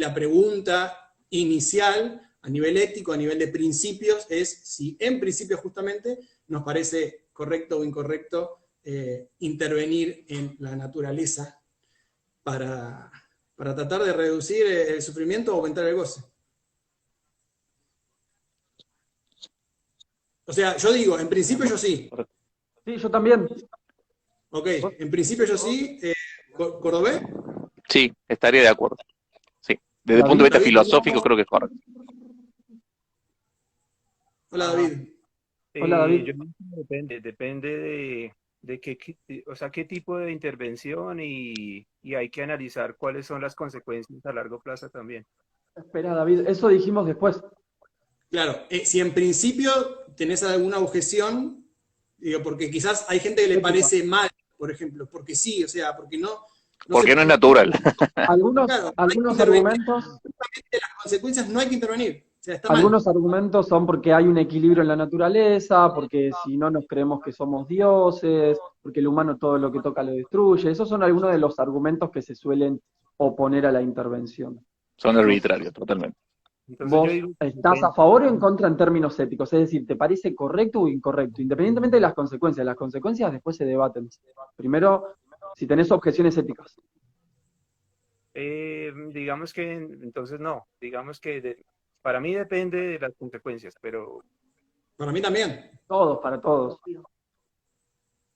la pregunta inicial, a nivel ético, a nivel de principios, es si en principio justamente nos parece correcto o incorrecto intervenir en la naturaleza para tratar de reducir el sufrimiento o aumentar el goce. O sea, yo digo, en principio yo sí. Sí, yo también. Ok, en principio yo sí. ¿Cordobés? Sí, estaría de acuerdo. Sí. Desde el punto David, de vista David, filosófico creo que es correcto. Hola, Ajá. David. Hola, David. Yo creo que depende de o sea, qué tipo de intervención y hay que analizar cuáles son las consecuencias a largo plazo también. Espera, David, eso dijimos después. Claro, si en principio tenés alguna objeción, digo, porque quizás hay gente que le Ética. parece mal, por ejemplo, porque sí, o sea, porque no Porque se no es puede. natural. Claro, hay que Algunos intervenir. argumentos, Justamente las consecuencias no hay que intervenir. O sea, está mal. algunos argumentos son porque hay un equilibrio en la naturaleza, porque si no nos creemos que somos dioses, porque el humano todo lo que toca lo destruye. Esos son algunos de los argumentos que se suelen oponer a la intervención. Son No sé, arbitrarios, totalmente. Entonces yo ¿vos digo que estás a favor o en contra en términos éticos? Es decir, ¿te parece correcto o incorrecto? Independientemente de las consecuencias después se debaten. Primero, si tenés objeciones éticas. digamos que entonces no, digamos que para mí depende de las consecuencias, pero Para mí también. Todos, para todos.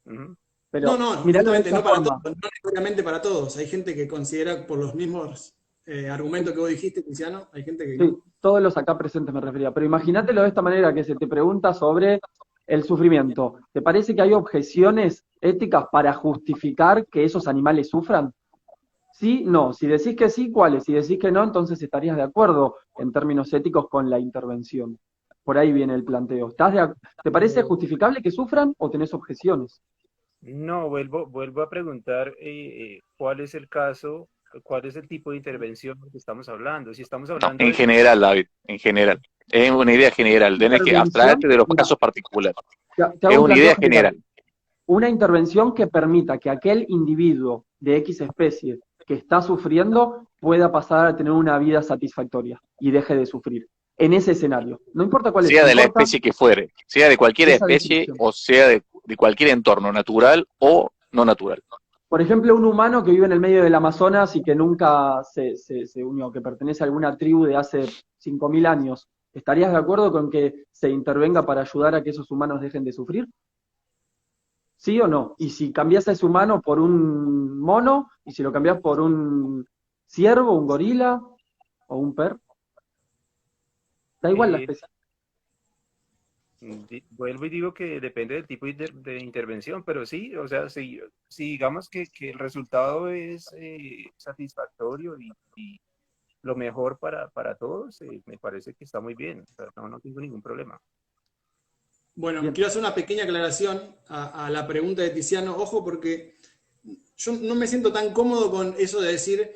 ujú. Pero No, miralo de justamente esta no para forma. todos, no necesariamente para todos. Hay gente que considera por los mismos argumentos que vos dijiste, Cristiano, hay gente que Sí, no. todos los acá presentes me refería. Pero imagínatelo de esta manera, que se te pregunta sobre el sufrimiento. ¿Te parece que hay objeciones éticas para justificar que esos animales sufran? Sí, no. Si decís que sí, ¿cuáles? Si decís que no, entonces estarías de acuerdo en términos éticos con la intervención. Por ahí viene el planteo. ¿Te parece justificable que sufran o tenés objeciones? No, vuelvo a preguntar cuál es el caso, cuál es el tipo de intervención que estamos hablando. Si estamos No, hablando en de general, David, en general. Es una idea general. Tienes que Intervención, abstraerte de los mira, casos particulares. te Es hago un una planteo idea general. general. Una intervención que permita que aquel individuo de X especie que está sufriendo pueda pasar a tener una vida satisfactoria y deje de sufrir. En ese escenario. No importa cuál es, Sea no de la importa especie que fuere, sea de cualquier esa especie definición. o sea de cualquier entorno natural o no natural. Por ejemplo, un humano que vive en el medio del Amazonas y que nunca se unió, que pertenece a alguna tribu de hace 5.000 años, ¿estarías de acuerdo con que se intervenga para ayudar a que esos humanos dejen de sufrir? ¿Sí o no? Y si cambias a ese humano por un mono, y si lo cambias por un ciervo, un gorila o un perro, da igual la eh, especie. vuelvo y digo que depende del tipo de intervención, pero sí, o sea, si digamos que el resultado es satisfactorio y lo mejor para todos, me parece que está muy bien, o sea, no tengo ningún problema. Bueno, Bien. quiero hacer una pequeña aclaración a la pregunta de Tiziano. Ojo, porque yo no me siento tan cómodo con eso de decir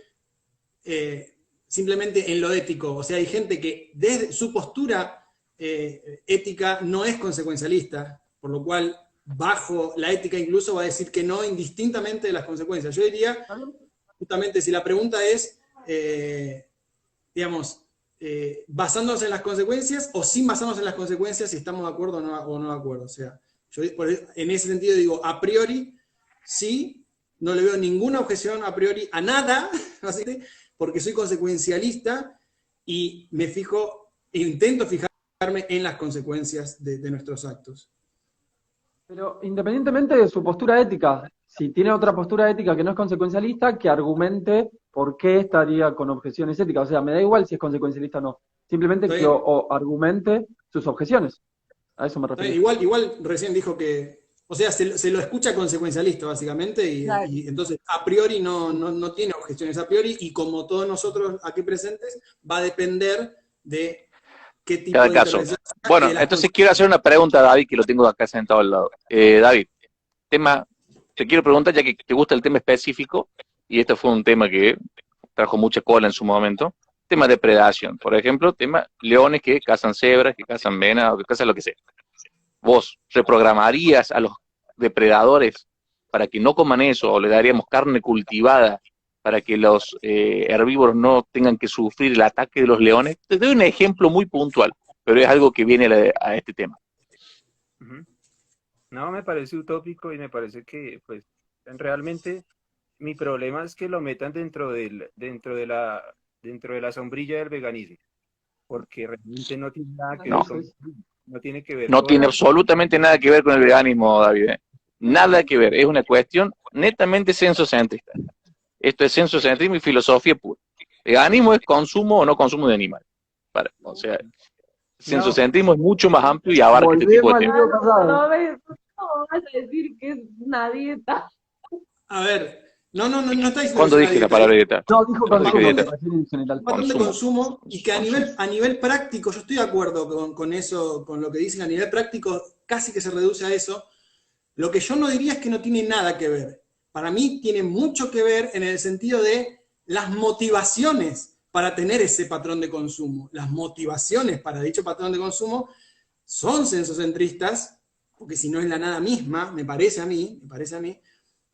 simplemente en lo ético. O sea, hay gente que desde su postura ética no es consecuencialista, por lo cual bajo la ética incluso va a decir que no indistintamente de las consecuencias. Yo diría, justamente si la pregunta es, digamos, basándonos en las consecuencias o sin basarnos en las consecuencias si estamos de acuerdo o no de acuerdo. O sea, yo en ese sentido digo, a priori, sí, no le veo ninguna objeción a priori a nada, porque soy consecuencialista y me fijo, intento fijarme en las consecuencias de nuestros actos. Pero independientemente de su postura ética, si tiene otra postura ética que no es consecuencialista, que argumente por qué estaría con objeciones éticas. O sea, me da igual si es consecuencialista o no. Simplemente ¿Está que bien? argumente sus objeciones. A eso me ¿Está bien? refiero. Igual recién dijo que, o sea, se lo escucha consecuencialista básicamente y entonces a priori no tiene objeciones a priori y como todos nosotros aquí presentes va a depender de qué tipo Cada de caso. intervención y Bueno, de las entonces quiero hacer una pregunta a David, que lo tengo acá sentado al lado. David, te quiero preguntar, ya que te gusta el tema específico, y este fue un tema que trajo mucha cola en su momento, tema de predación. Por ejemplo, tema leones que cazan cebras, que cazan venados, que cazan lo que sea. ¿Vos reprogramarías a los depredadores para que no coman eso, o le daríamos carne cultivada para que los herbívoros no tengan que sufrir el ataque de los leones. Te doy un ejemplo muy puntual, pero es algo que viene a este tema. Ujú. No, me parece utópico y me parece que, pues, realmente mi problema es que lo metan dentro de la sombrilla del veganismo, porque realmente no tiene nada que ver No, con, no tiene que ver no con, tiene absolutamente nada que ver con el veganismo, David. Nada que ver, es una cuestión netamente sensocentrista. Esto es sensocentrismo y filosofía pura. Veganismo es consumo o no consumo de animales. O sea, no, sensocentrismo es mucho más amplio y abarca este tipo Volvemos de al temas. lío casado. No, ves, ¿cómo vas a decir que es una dieta? A ver, no está diciendo que ¿Cuándo es una dije la dieta, palabra dieta? No, dijo ¿Cuándo dije consumo, se dieta? refiere en general. un patrón de consumo y que Consumo. a nivel práctico, yo estoy de acuerdo con eso, con lo que dicen, a nivel práctico casi que se reduce a eso. Lo que yo no diría es que no tiene nada que ver. Para mí tiene mucho que ver en el sentido de las motivaciones para tener ese patrón de consumo. Las motivaciones para dicho patrón de consumo son sensocentristas, porque si no es la nada misma, me parece a mí.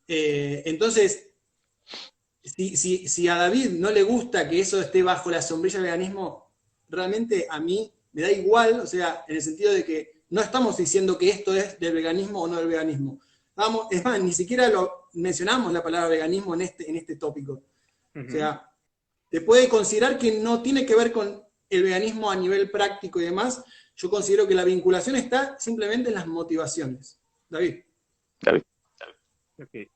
Entonces, si a David no le gusta que eso esté bajo la sombrilla del veganismo, realmente a mí me da igual, o sea, en el sentido de que no estamos diciendo que esto es del veganismo o no del veganismo. Es más, ni siquiera mencionamos la palabra veganismo en este tópico. O sea, te puede considerar que no tiene que ver con el veganismo a nivel práctico y demás. Yo considero que la vinculación está simplemente en las motivaciones. David. David. ok,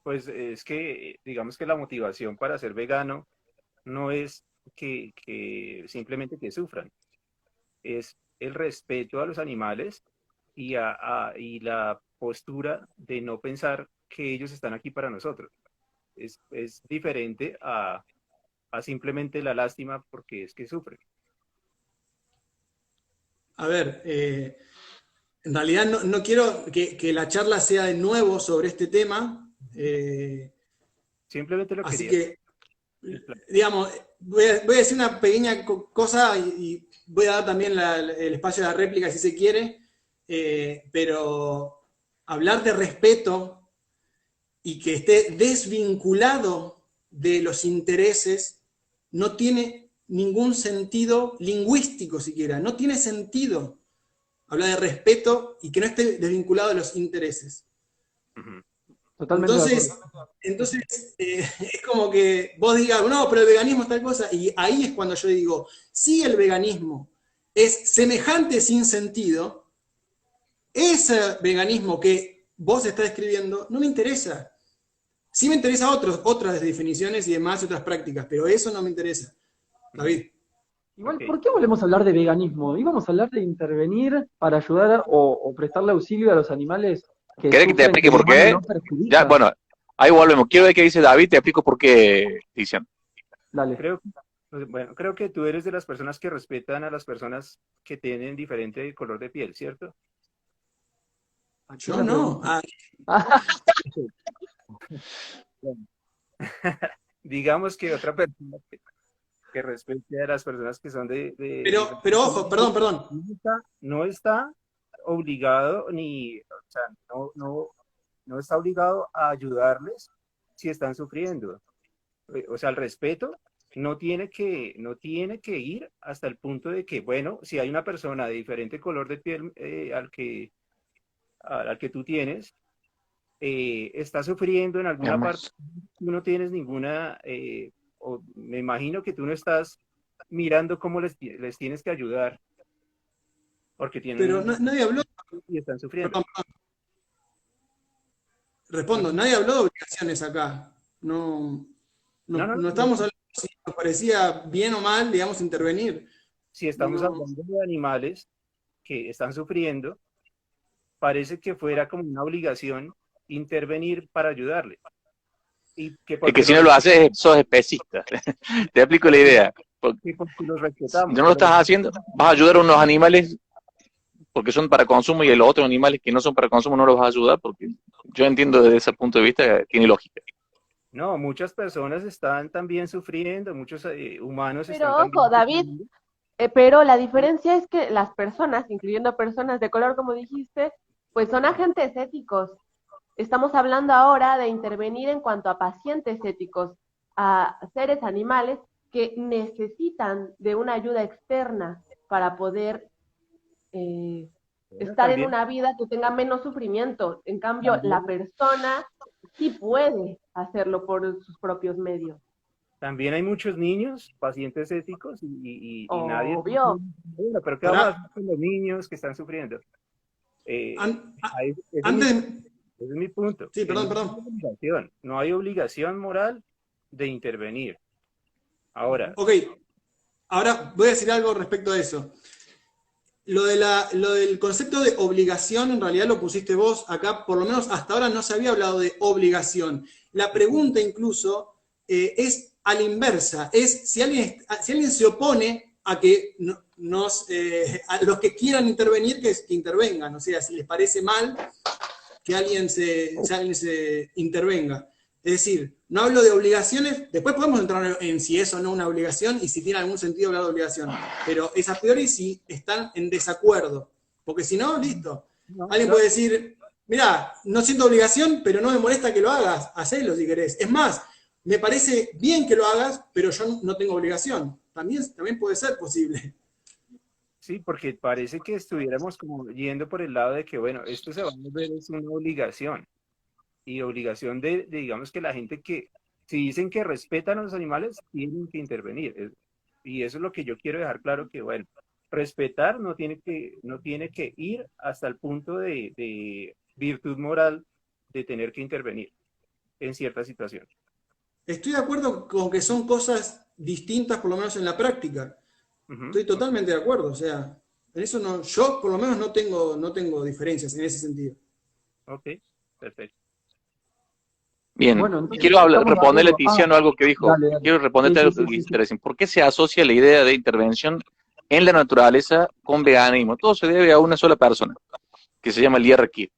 pues es que digamos que la motivación para ser vegano no es que simplemente que sufran, es el respeto a los animales y la postura de no pensar que ellos están aquí para nosotros. Es diferente a simplemente la lástima porque es que sufren. A ver, en realidad no quiero que la charla sea de nuevo sobre este tema, Simplemente lo así quería. que, digamos, voy a decir una pequeña cosa y voy a dar también el espacio de la réplica si se quiere, pero hablar de respeto y que esté desvinculado de los intereses no tiene ningún sentido lingüístico siquiera, no tiene sentido hablar de respeto y que no esté desvinculado de los intereses. Totalmente de Entonces, acuerdo. es como que vos digas, no, pero el veganismo es tal cosa, y ahí es cuando yo digo, si el veganismo es semejante sin sentido, ese veganismo que vos estás escribiendo no me interesa. Sí me interesa otras definiciones y demás, otras prácticas, pero eso no me interesa. David. Igual, Ok. ¿por qué volvemos a hablar de veganismo? Íbamos a hablar de intervenir para ayudar o prestarle auxilio a los animales que ¿Querés que te sufren explique el por humano qué? no perjudica. Ya, bueno, ahí volvemos. Quiero ver qué dice David, te explico por qué, Cristian. Dale. Creo que tú eres de las personas que respetan a las personas que tienen diferente color de piel, ¿cierto? Yo no. Digamos que otra persona que respete a las personas que son Pero ojo, perdón. no está obligado o sea, no está obligado a ayudarles si están sufriendo. O sea, el respeto no tiene que ir hasta el punto de que, bueno, si hay una persona de diferente color de piel al que tú tienes, está sufriendo en alguna parte, tú no tienes ninguna, o me imagino que tú no estás mirando cómo les tienes que ayudar, porque Pero tienen nadie habló. y están sufriendo. Perdón. Respondo, nadie habló de obligaciones acá. No estamos hablando si nos parecía bien o mal, digamos, intervenir. Si estamos No. hablando de animales que están sufriendo, parece que fuera como una obligación intervenir para ayudarles. Y que Es porque que si no lo haces, sos especista. Te explico la idea. porque los Si respetamos. no lo estás haciendo, vas a ayudar a unos animales porque son para consumo y a los otros animales que no son para consumo no los vas a ayudar, porque yo entiendo desde ese punto de vista, tiene lógica. No, muchas personas están también sufriendo, muchos humanos Pero están también ojo, David, sufriendo. pero la diferencia es que las personas, incluyendo personas de color, como dijiste, pues son agentes éticos. Estamos hablando ahora de intervenir en cuanto a pacientes éticos, a seres animales que necesitan de una ayuda externa para poder Bueno, estar en también, una vida que tenga menos sufrimiento. En cambio, la también, persona sí puede hacerlo por sus propios medios. también hay muchos niños, pacientes éticos, y nadie está Obvio. haciendo nada. Pero ¿qué Pará, vamos a hacer con los niños que están sufriendo? Eh, an- a- ese es mi, antes ese de... es mi punto, Sí, que perdón, perdón. no hay obligación moral de intervenir. Ahora, Ok, ahora voy a decir algo respecto a eso. Lo del concepto de obligación, en realidad lo pusiste vos acá, por lo menos hasta ahora no se había hablado de obligación. La pregunta incluso es a la inversa, es si alguien se opone a que a los que quieran intervenir, que intervengan, o sea, si les parece mal que alguien se intervenga. Es decir, no hablo de obligaciones, después podemos entrar en si es o no una obligación y si tiene algún sentido hablar de obligación, pero es a priori si están en desacuerdo, porque si no, listo. no, Alguien no, puede decir, mira, no siento obligación, pero no me molesta que lo hagas, hacelo si querés. Es más, me parece bien que lo hagas, pero yo no tengo obligación. También puede ser posible. sí, porque parece que estuviéramos como yendo por el lado de que, bueno, esto se va a volver es una obligación. Y obligación digamos que la gente que, si dicen que respetan a los animales, tienen que intervenir. Y eso es lo que yo quiero dejar claro, que bueno, respetar no tiene que ir hasta el punto de virtud moral de tener que intervenir en ciertas situaciones. Estoy de acuerdo con que son cosas distintas, por lo menos en la práctica. Ujú, Estoy totalmente de acuerdo, o sea, en eso no, yo por lo menos no tengo diferencias en ese sentido. ok, perfecto. Bien, Bueno, entonces quiero estamos de responderle a acuerdo. Tiziano algo que dijo. Dale, dale. Quiero Sí, responderte sí, algo que sí, sí, dijiste sí. recién. ¿Por qué se asocia la idea de intervención en la naturaleza con veganismo? Todo se debe a una sola persona, que se llama Lierre Kidd,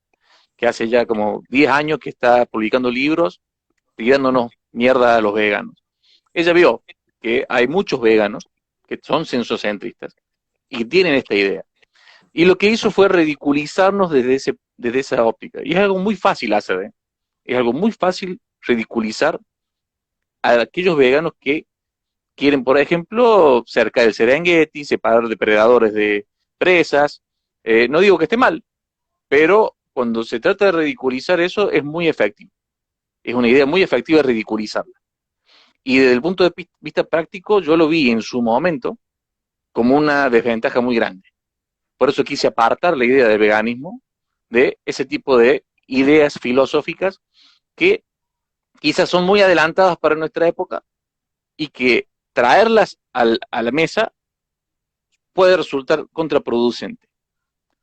que hace ya como 10 años que está publicando libros tirándonos mierda a los veganos. Ella vio que hay muchos veganos que son sensocentristas y tienen esta idea. Y lo que hizo fue ridiculizarnos desde esa óptica. Y es algo muy fácil hacer, ¿eh? Es algo muy fácil ridiculizar a aquellos veganos que quieren, por ejemplo, cerca del Serengeti, separar depredadores de presas. No digo que esté mal, pero cuando se trata de ridiculizar eso es muy efectivo. Es una idea muy efectiva ridiculizarla. Y desde el punto de vista práctico, yo lo vi en su momento como una desventaja muy grande. Por eso quise apartar la idea del veganismo de ese tipo de ideas filosóficas que quizás son muy adelantadas para nuestra época y que traerlas a la mesa puede resultar contraproducente.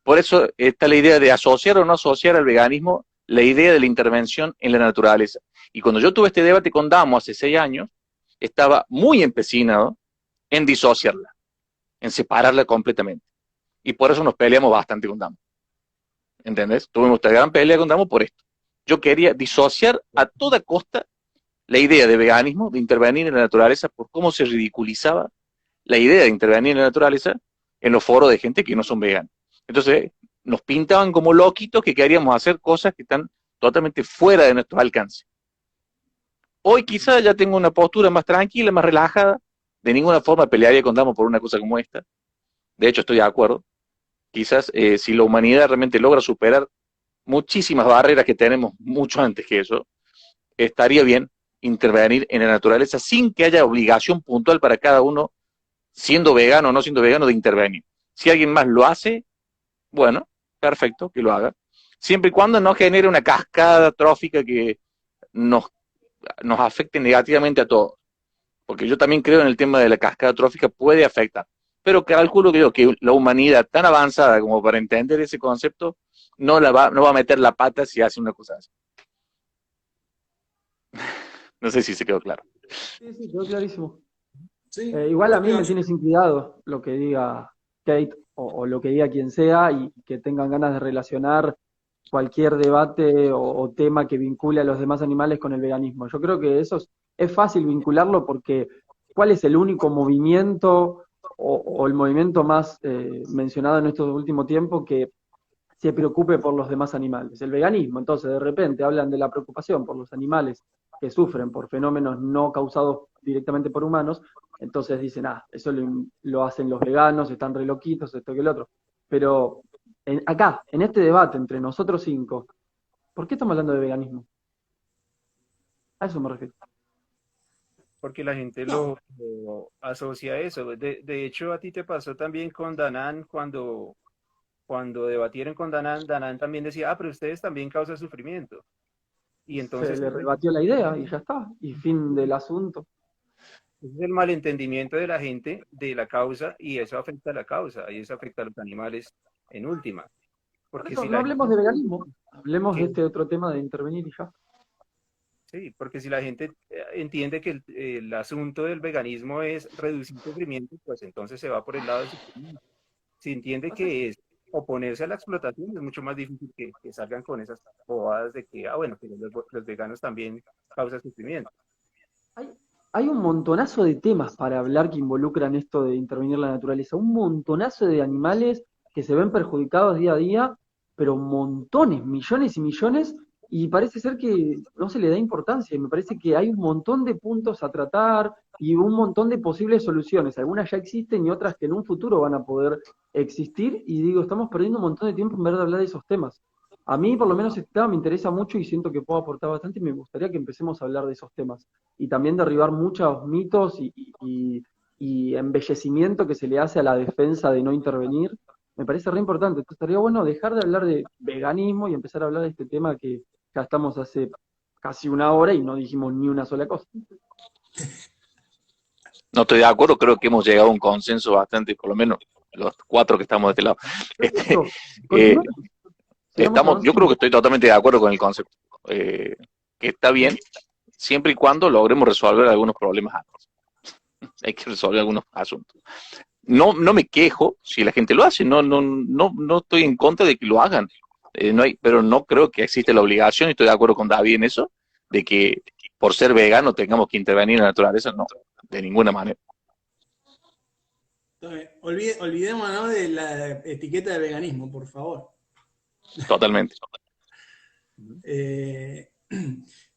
Por eso está la idea de asociar o no asociar al veganismo la idea de la intervención en la naturaleza. Y cuando yo tuve este debate con Damo hace 6 años, estaba muy empecinado en disociarla, en separarla completamente. Y por eso nos peleamos bastante con Damo. ¿Entendés? Tuvimos esta gran pelea con Damo por esto. Yo quería disociar a toda costa la idea de veganismo, de intervenir en la naturaleza, por cómo se ridiculizaba la idea de intervenir en la naturaleza en los foros de gente que no son veganos. Entonces, nos pintaban como loquitos que queríamos hacer cosas que están totalmente fuera de nuestro alcance. Hoy quizás ya tengo una postura más tranquila, más relajada, de ninguna forma pelearía con Damo por una cosa como esta. De hecho, estoy de acuerdo. Quizás si la humanidad realmente logra superar muchísimas barreras que tenemos mucho antes que eso, estaría bien intervenir en la naturaleza sin que haya obligación puntual para cada uno, siendo vegano o no siendo vegano, de intervenir. Si alguien más lo hace, bueno, perfecto, que lo haga. Siempre y cuando no genere una cascada trófica que nos, nos afecte negativamente a todos. Porque yo también creo en el tema de la cascada trófica puede afectar. Pero calculo que la humanidad tan avanzada como para entender ese concepto no va a meter la pata si hace una cosa así. No sé si se quedó claro. Sí, sí, quedó clarísimo. ¿Sí? Igual a mí Bueno, me tiene sin cuidado lo que diga Kate o lo que diga quien sea y que tengan ganas de relacionar cualquier debate o tema que vincule a los demás animales con el veganismo. Yo creo que es fácil vincularlo porque ¿cuál es el único movimiento o el movimiento más mencionado en estos últimos tiempos que se preocupe por los demás animales. El veganismo, entonces, de repente hablan de la preocupación por los animales que sufren por fenómenos no causados directamente por humanos, entonces dicen, eso lo hacen los veganos, están re loquitos, esto que el otro. Pero acá, en este debate entre nosotros 5, ¿por qué estamos hablando de veganismo? A eso me refiero. Porque la gente No. lo asocia a eso. De hecho, a ti te pasó también con Danán cuando debatieron con Danán, Danán también decía, pero ustedes también causan sufrimiento. Y Se entonces le rebatió la idea y ya está, y fin del asunto. ese es el malentendimiento de la gente de la causa, y eso afecta a la causa, y eso afecta a los animales en última. Por Porque eso si no la hablemos gente, de veganismo, hablemos de que, este otro tema de intervenir y ya. sí, porque si la gente entiende que el asunto del veganismo es reducir sufrimiento, pues entonces se va por el lado del sufrimiento. Si entiende que es oponerse a la explotación, es mucho más difícil que salgan con esas bobadas de que, bueno, que los veganos también causan sufrimiento. Hay un montonazo de temas para hablar que involucran esto de intervenir la naturaleza, un montonazo de animales que se ven perjudicados día a día, pero montones, millones y millones, y parece ser que no se le da importancia, y me parece que hay un montón de puntos a tratar y un montón de posibles soluciones, algunas ya existen y otras que en un futuro van a poder existir, y digo, estamos perdiendo un montón de tiempo en vez de hablar de esos temas. A mí, por lo menos, este tema me interesa mucho y siento que puedo aportar bastante y me gustaría que empecemos a hablar de esos temas y también derribar muchos mitos y embellecimiento que se le hace a la defensa de no intervenir. Me parece re importante. Entonces estaría bueno dejar de hablar de veganismo y empezar a hablar de este tema que ya estamos hace casi una hora y no dijimos ni una sola cosa. No estoy de acuerdo, creo que hemos llegado a un consenso bastante, por lo menos los 4 que estamos de este lado. Perfecto. Eh, Sigamos yo creo que avanzando. estoy totalmente de acuerdo con el concepto, que está bien, siempre y cuando logremos resolver algunos problemas antes. Hay que resolver algunos asuntos. No me quejo si la gente lo hace, no estoy en contra de que lo hagan, pero no creo que existe la obligación, y estoy de acuerdo con David en eso, de que por ser vegano tengamos que intervenir en la naturaleza, no, de ninguna manera. Olvidémonos de la etiqueta de veganismo, por favor. Totalmente.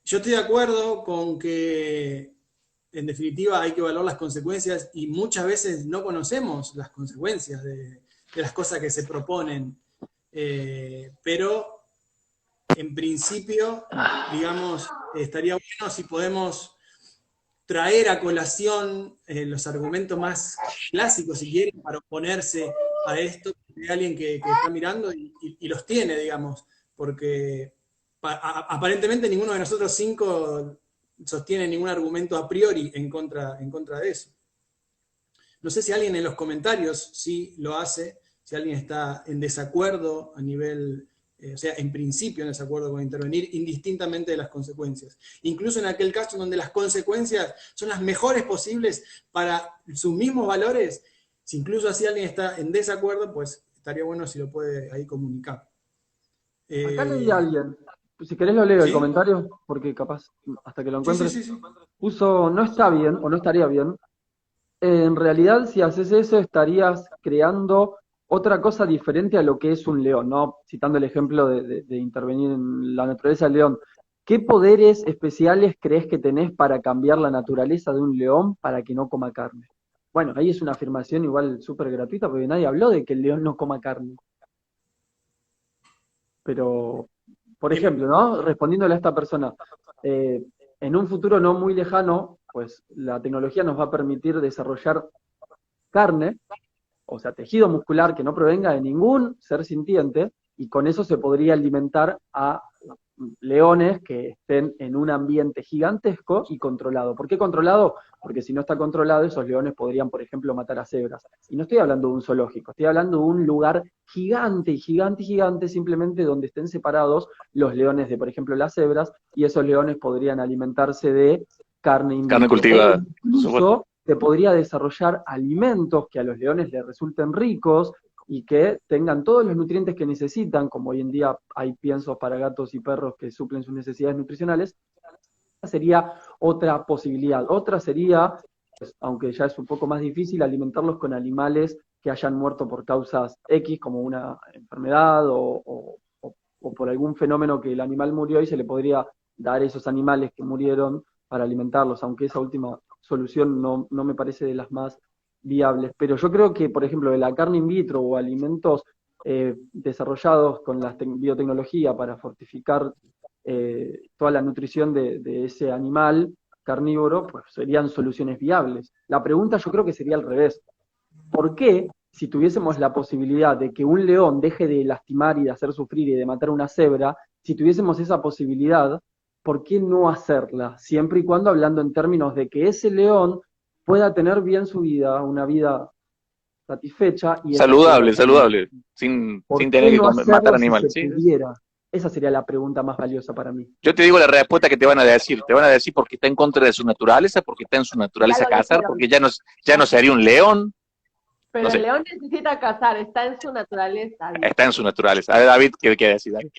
Yo estoy de acuerdo con que, en definitiva, hay que evaluar las consecuencias y muchas veces no conocemos las consecuencias de las cosas que se proponen. Pero, en principio, digamos, estaría bueno si podemos traer a colación los argumentos más clásicos, si quieren, para oponerse a esto, de alguien que está mirando y los tiene, digamos, porque aparentemente ninguno de nosotros 5 sostiene ningún argumento a priori en contra de eso. No sé si alguien en los comentarios sí lo hace, si alguien está en desacuerdo a nivel, o sea, en principio en desacuerdo con intervenir, indistintamente de las consecuencias. Incluso en aquel caso donde las consecuencias son las mejores posibles para sus mismos valores, si incluso así alguien está en desacuerdo, pues estaría bueno si lo puede ahí comunicar. Acá leí a alguien, si querés lo leo el ¿Sí? comentario, porque capaz hasta que lo encuentres, Sí. puso, no está bien o no estaría bien. En realidad, si haces eso, estarías creando otra cosa diferente a lo que es un león, ¿no? Citando el ejemplo de intervenir en la naturaleza del león. ¿Qué poderes especiales crees que tenés para cambiar la naturaleza de un león para que no coma carne? Bueno, ahí es una afirmación igual súper gratuita, porque nadie habló de que el león no coma carne. Pero, por ejemplo, ¿no? Respondiéndole a esta persona, en un futuro no muy lejano, pues la tecnología nos va a permitir desarrollar carne, o sea, tejido muscular que no provenga de ningún ser sintiente, y con eso se podría alimentar a leones que estén en un ambiente gigantesco y controlado. ¿Por qué controlado? Porque si no está controlado, esos leones podrían, por ejemplo, matar a cebras. Y no estoy hablando de un zoológico, estoy hablando de un lugar gigante, gigante, gigante, simplemente donde estén separados los leones de, por ejemplo, las cebras, y esos leones podrían alimentarse de carne in Carne vitro. cultivada. Incluso se podría desarrollar alimentos que a los leones les resulten ricos y que tengan todos los nutrientes que necesitan, como hoy en día hay piensos para gatos y perros que suplen sus necesidades nutricionales. Esa sería otra posibilidad. Otra sería, pues, aunque ya es un poco más difícil, alimentarlos con animales que hayan muerto por causas X, como una enfermedad o por algún fenómeno que el animal murió y se le podría dar a esos animales que murieron para alimentarlos, aunque esa última solución no me parece de las más viables. Pero yo creo que, por ejemplo, de la carne in vitro o alimentos desarrollados con la biotecnología para fortificar toda la nutrición de ese animal carnívoro, pues serían soluciones viables. La pregunta yo creo que sería al revés. ¿Por qué, si tuviésemos la posibilidad de que un león deje de lastimar y de hacer sufrir y de matar a una cebra, si tuviésemos esa posibilidad, ¿por qué no hacerla? Siempre y cuando hablando en términos de que ese león pueda tener bien su vida, una vida satisfecha y esa cebra Saludable, también. saludable, sin ¿Por tener qué que no matar hacerlo si se animales. Sí. pudiera? Esa sería la pregunta más valiosa para mí. Yo te digo la respuesta que te van a decir. Te van a decir porque está en contra de su naturaleza, porque está en su Ya naturaleza lo cazar, dijeron. porque ya no sería un león. Pero No el sé, león necesita cazar, está en su naturaleza. está en su naturaleza. A ver, David, ¿qué decir, David?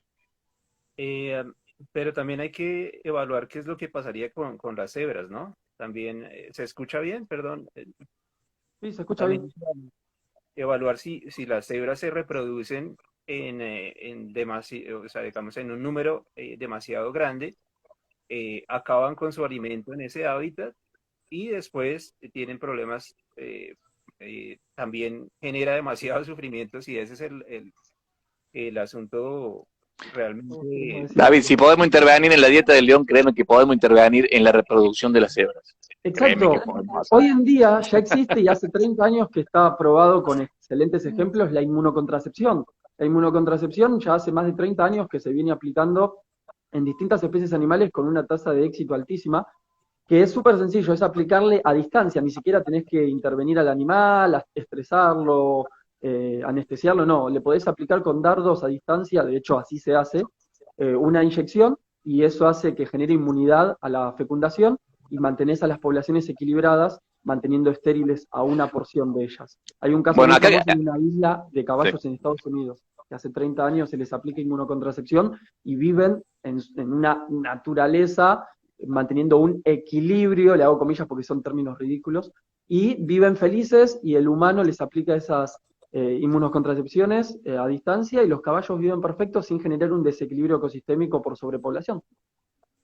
Eh, pero también hay que evaluar qué es lo que pasaría con las cebras, ¿no? También, ¿se escucha bien? Perdón. Sí, se escucha bien. También evaluar si las cebras se reproducen o sea, digamos, en un número demasiado grande, acaban con su alimento en ese hábitat y después tienen problemas, también genera demasiado sufrimiento si ese es el asunto Todos queremos realmente. decir David, algo. si podemos intervenir en la dieta del león, créeme que podemos intervenir en la reproducción de las cebras. Créeme que Exacto. podemos Hoy hacer. en día ya existe y hace 30 años que está aprobado con excelentes ejemplos la inmunocontracepción. La inmunocontracepción ya hace más de 30 años que se viene aplicando en distintas especies animales con una tasa de éxito altísima, que es súper sencillo, es aplicarle a distancia, ni siquiera tenés que intervenir al animal, estresarlo, anestesiarlo, no, le podés aplicar con dardos a distancia, de hecho así se hace, una inyección y eso hace que genere inmunidad a la fecundación y mantenés a las poblaciones equilibradas, manteniendo estériles a una porción de ellas. Hay un caso Bueno, muy acá, famoso de una isla de sí. caballos en Estados Unidos, que hace 30 años se les aplica inmunocontracepción y viven en una naturaleza manteniendo un equilibrio, le hago comillas porque son términos ridículos, y viven felices y el humano les aplica esas inmunocontracepciones a distancia y los caballos viven perfectos sin generar un desequilibrio ecosistémico por sobrepoblación.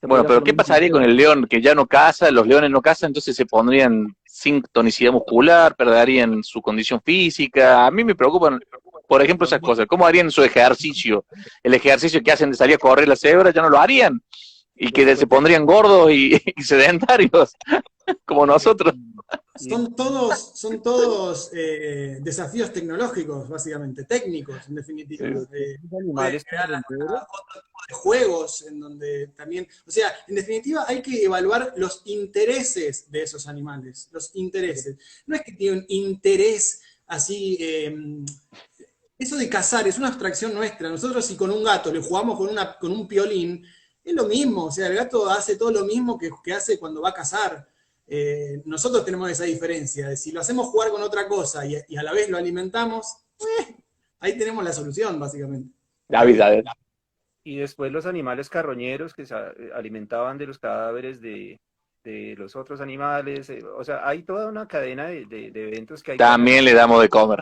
Se Bueno, podría hacer pero lo ¿qué mismo con pasaría con cebras. el león que ya no caza? Los leones no cazan, entonces se pondrían sin tonicidad muscular, perderían su condición física. A mí me preocupan, por ejemplo, esas cosas. ¿Cómo harían su ejercicio? El ejercicio que hacen de salir a correr las cebras ya no lo harían. Y que se pondrían gordos y sedentarios, como nosotros. Son todos desafíos tecnológicos, básicamente, técnicos, en definitiva. Sí. Puede Animales llegar carroñeros. a otro tipo de juegos en donde también, o sea, en definitiva hay que evaluar los intereses de esos animales, los intereses. No es que tiene un interés así, eso de cazar es una abstracción nuestra. Nosotros si con un gato le jugamos con un piolín, es lo mismo, o sea, el gato hace todo lo mismo que hace cuando va a cazar. Nosotros tenemos esa diferencia, de si lo hacemos jugar con otra cosa y a la vez lo alimentamos, ahí tenemos la solución, básicamente. David, a ver. Y después los animales carroñeros que se alimentaban de los cadáveres de los otros animales. O sea, hay toda una cadena de eventos que hay que También le damos de comer.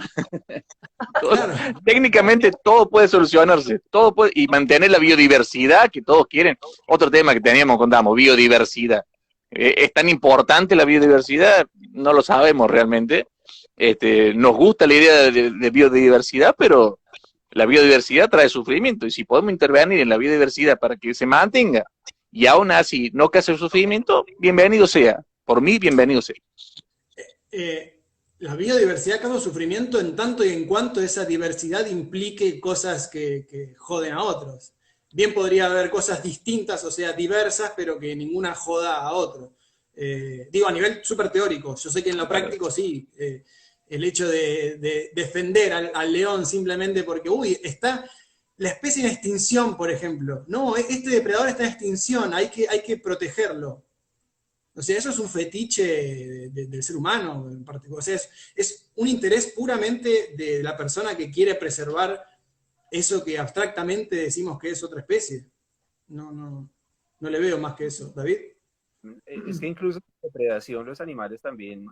Claro. Técnicamente todo puede solucionarse, todo puede, y mantener la biodiversidad que todos quieren. Otro tema que teníamos, contamos, biodiversidad. ¿Es tan importante la biodiversidad? No lo sabemos realmente. Nos gusta la idea de biodiversidad, pero la biodiversidad trae sufrimiento, y si podemos intervenir en la biodiversidad para que se mantenga, y aún así no cause el sufrimiento, bienvenido sea. Por mí, bienvenido sea. La biodiversidad causa sufrimiento en tanto y en cuanto esa diversidad implique cosas que joden a otros. Bien podría haber cosas distintas, o sea, diversas, pero que ninguna joda a otro. Digo, a nivel súper teórico. Yo sé que en lo práctico sí. El hecho de defender al león simplemente porque, uy, está la especie en extinción, por ejemplo. No, este depredador está en extinción, hay que protegerlo. O sea, eso es un fetiche del ser humano en particular. O sea, es un interés puramente de la persona que quiere preservar eso que abstractamente decimos que es otra especie. No le veo más que eso. ¿David? Es que incluso en la depredación los animales también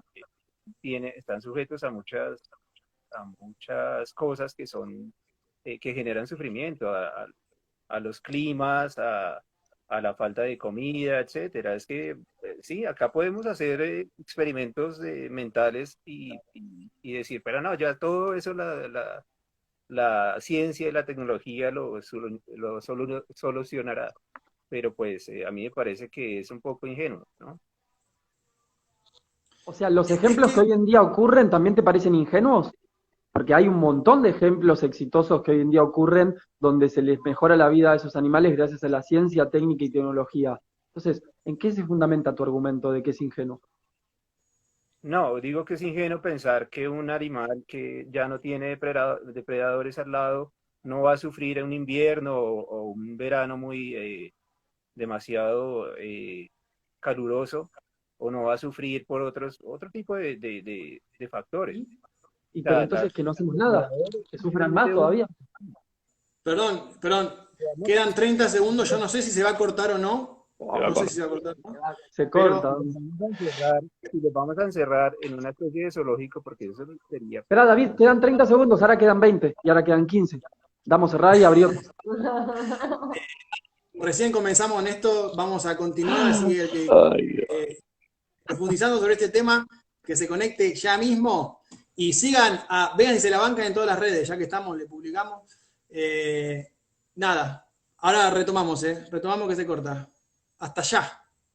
están sujetos a muchas a muchas cosas que son, que generan sufrimiento, a los climas, a la falta de comida, etcétera. Es que sí, acá podemos hacer experimentos mentales y decir, pero no, ya todo eso la ciencia y la tecnología lo solucionará. Pero pues a mí me parece que es un poco ingenuo, ¿no? O sea, ¿los Es ejemplos que que hoy en día ocurren también te parecen ingenuos? Porque hay un montón de ejemplos exitosos que hoy en día ocurren donde se les mejora la vida a esos animales gracias a la ciencia, técnica y tecnología. Entonces, ¿en qué se fundamenta tu argumento de que es ingenuo? No, digo que es ingenuo pensar que un animal que ya no tiene depredadores al lado no va a sufrir un invierno o un verano muy demasiado caluroso o no va a sufrir por otro tipo de factores. Y O pero sea, entonces que no hacemos nada, depredadores que sufran más simplemente uno. todavía. perdón, quedan 30 segundos, yo no sé si se va a cortar o no, Se va a no sé si cortar. se va a cortar o no, Se pero corta. Si los vamos a encerrar en una especie de zoológico, porque eso sería Espera, pues, David, quedan 30 segundos, ahora quedan 20 y ahora quedan 15. Damos cerrar y abrir otro. recién comenzamos en esto, vamos a continuar, así que el que Ay, Dios. profundizando sobre este tema, que se conecte ya mismo y sigan a Vegan y se la bancan en todas las redes, ya que estamos, le publicamos. Nada, ahora retomamos que se corta. Hasta allá.